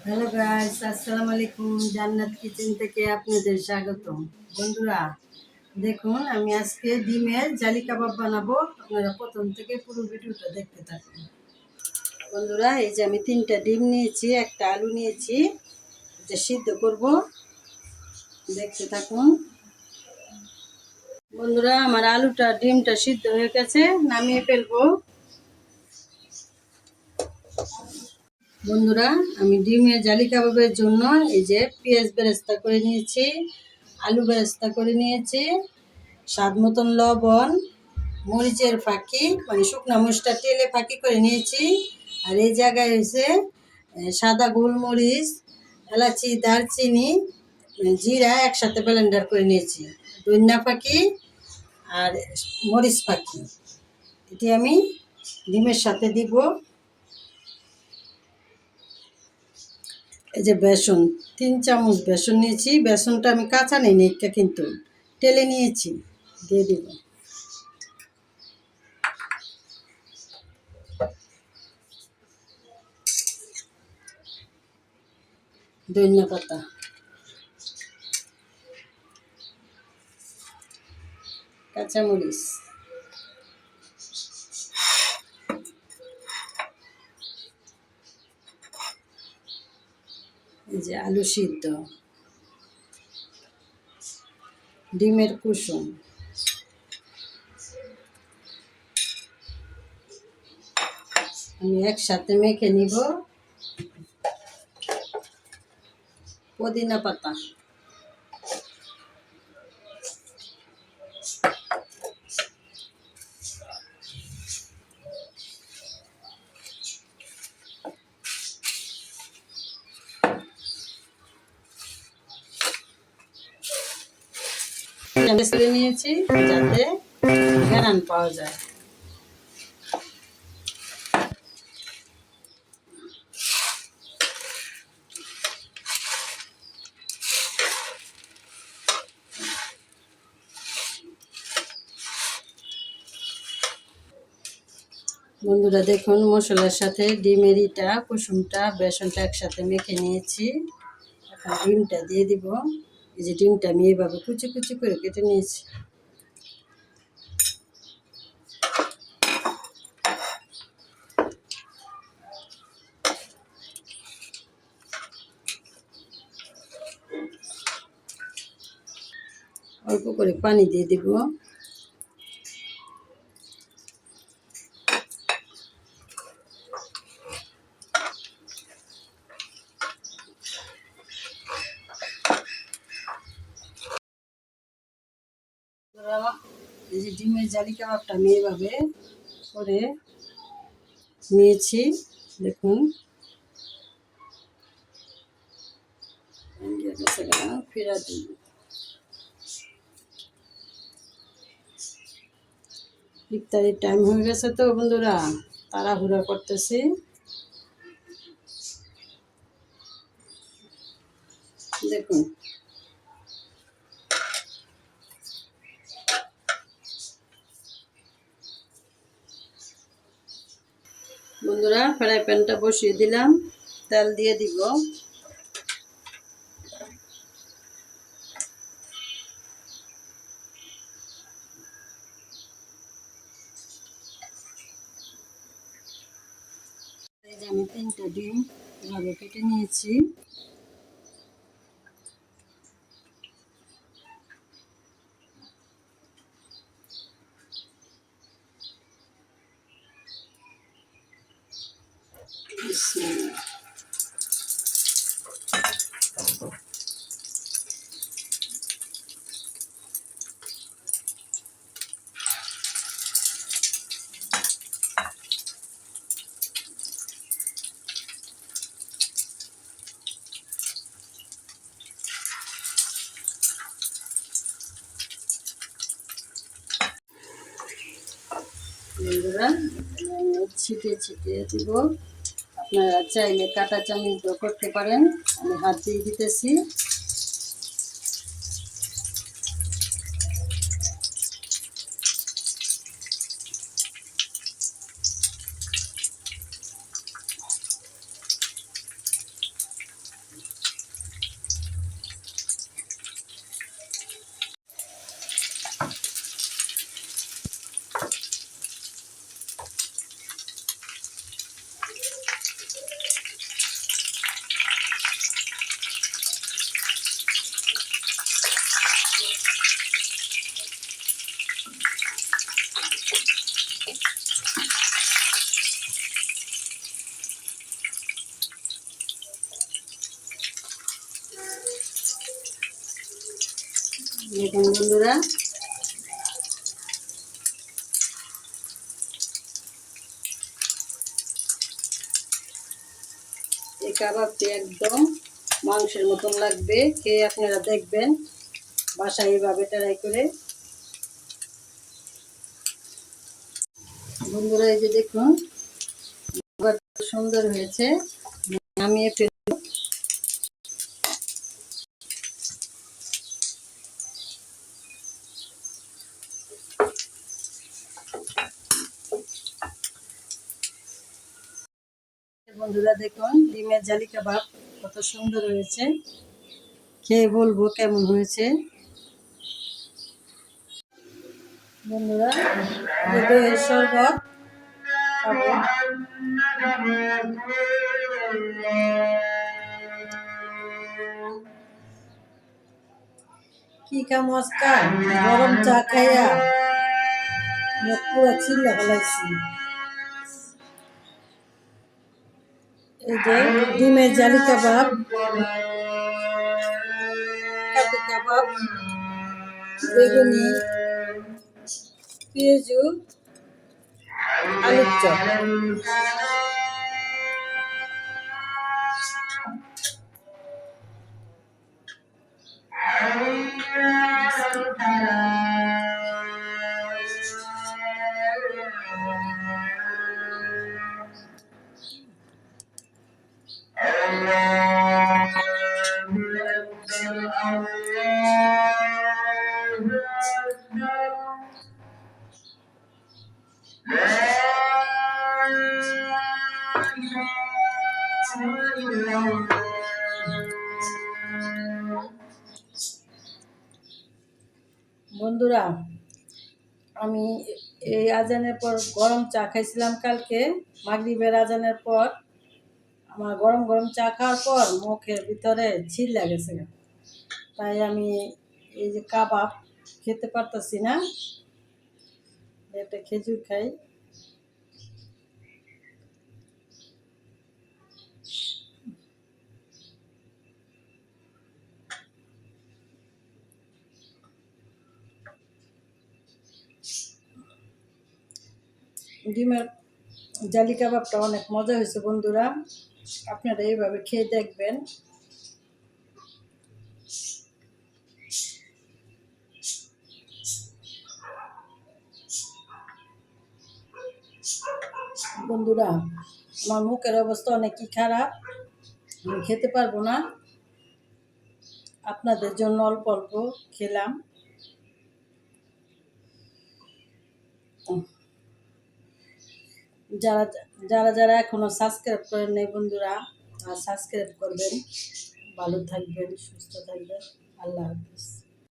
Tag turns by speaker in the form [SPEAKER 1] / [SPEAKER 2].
[SPEAKER 1] Hello guys, আসসালামু আলাইকুম। জান্নাত কিচেন থেকে আপনাদের স্বাগতম। বন্ধুরা, দেখুন আমি আজকে ডিমের জালি কাবাব বানাবো। আপনারা প্রথম থেকে পুরো ভিডিওটা দেখতে থাকুন। বন্ধুরা, এই যে আমি 3টা ডিম নিয়েছি, একটা আলু নিয়েছি, এটা সিদ্ধ করব, দেখতে থাকুন। বন্ধুরা, আমার আলুটা ডিমটা সিদ্ধ হয়ে গেছে, নামিয়ে ফেলবো। বন্ধুরা, আমি ডিমের জালি কাবাবের জন্য এই যে পেঁয়াজ বেরেস্তা করে নিয়েছি, আলু বেরেস্তা করে নিয়েছি, স্বাদ মতন লবণ, মরিচের ফাঁকি মানে শুকনা মরিচটা তেলে ফাঁকি করে নিয়েছি। আর এই জায়গায় হয়েছে সাদা গোলমরিচ, এলাচি, দারচিনি, জিরা একসাথে ব্লেন্ডার করে নিয়েছি, ধনিয়া ফাঁকি আর মরিচ ফাঁকি। এটি আমি ডিমের সাথে দিব। এই যে বেসন, 3 চামচ বেসন নিয়েছি। বেসনটা আমি কাঁচা নিই নি, এটা কিন্তু টেলে নিয়েছি, দিয়ে দিব। ধনিয়া পাতা, কাঁচামরিচ, এই যে আলু সিদ্ধ, ডিমের কুসুম, আমি একসাথে মেখে নিব। পুদিনা পাতা, করে নিয়েছি যাতে ঘ্রাণ পাওয়া যায়। বন্ধুরা দেখুন, মশলার সাথে ডিমের কুসুমটা, বেসনটা একসাথে মেখে নিয়েছি। এখন ডিমটা দিয়ে দিব। এই যে ডিমটা আমি এইভাবে কুচি কুচি করে কেটে নিয়েছি। অল্প করে পানি দিয়ে দিব। এই যে ডিমের জালি কাবাবটা আমি এইভাবে করে নিয়েছি, দেখুন। ফেরা দিই, ইফতারির টাইম হয়ে গেছে তো বন্ধুরা, তাড়াহুড়া করতেছি। দেখুন, বন্ধুরা, ফ্রাই প্যানটা বসিয়ে দিলাম, তেল দিয়ে দিব। এই যে আমি 3টা ডিম এভাবে কেটে নিয়েছি। বন্ধুরা, ছিটিয়ে ছিটিয়ে দিব। আপনারা চাইলে কাঁটা চামচ দিয়েও করতে পারেন, আমি হাত দিয়ে দিতেছি। দেখুন বন্ধুরা, এই কাবাবটি একদম মাংসের মতন লাগবে। খেয়ে আপনারা দেখবেন, বাসায় এইভাবে ট্রাই করে। বন্ধুরা, এই যে দেখুন সুন্দর হয়েছে। নামিয়ে ফেলব। বন্ধুরা দেখুন, ডিমের জালি কাবাব কত সুন্দর হয়েছে। খেয়ে বলবো কেমন হয়েছে। বন্ধুরা, দইয়ের শরবত খাবো। কি কাম আজকাল গরম চা খাইয়া মুখ পুরো চিল্লা ফেলাইছি। এই যে ডিমের জালি কাবাব, কাটি কাবাব, বেগুনি, পেঁয়াজু, আলুর চপ। বন্ধুরা, আমি এই আজানের পর গরম চা খাইছিলাম কালকে মাগরিবের আজানের পর। আমার গরম গরম চা খাওয়ার পর মুখের ভিতরে ছিল গেছে, তাই আমি এই যে কাবাব খেতে পারতেছি না। একটা খেজুর খাই। ডিমের জালি কাবাবটা অনেক মজা হয়েছে বন্ধুরা, আপনারা এইভাবে খেয়ে দেখবেন। বন্ধুরা, আমার মুখের অবস্থা অনেকই খারাপ, আমি খেতে পারবো না। আপনাদের জন্য অল্প অল্প খেলাম। যারা যারা যারা এখনো সাবস্ক্রাইব করেন নাই বন্ধুরা, সাবস্ক্রাইব করবেন। ভালো থাকবেন, সুস্থ থাকবেন। আল্লাহ হাফিজ।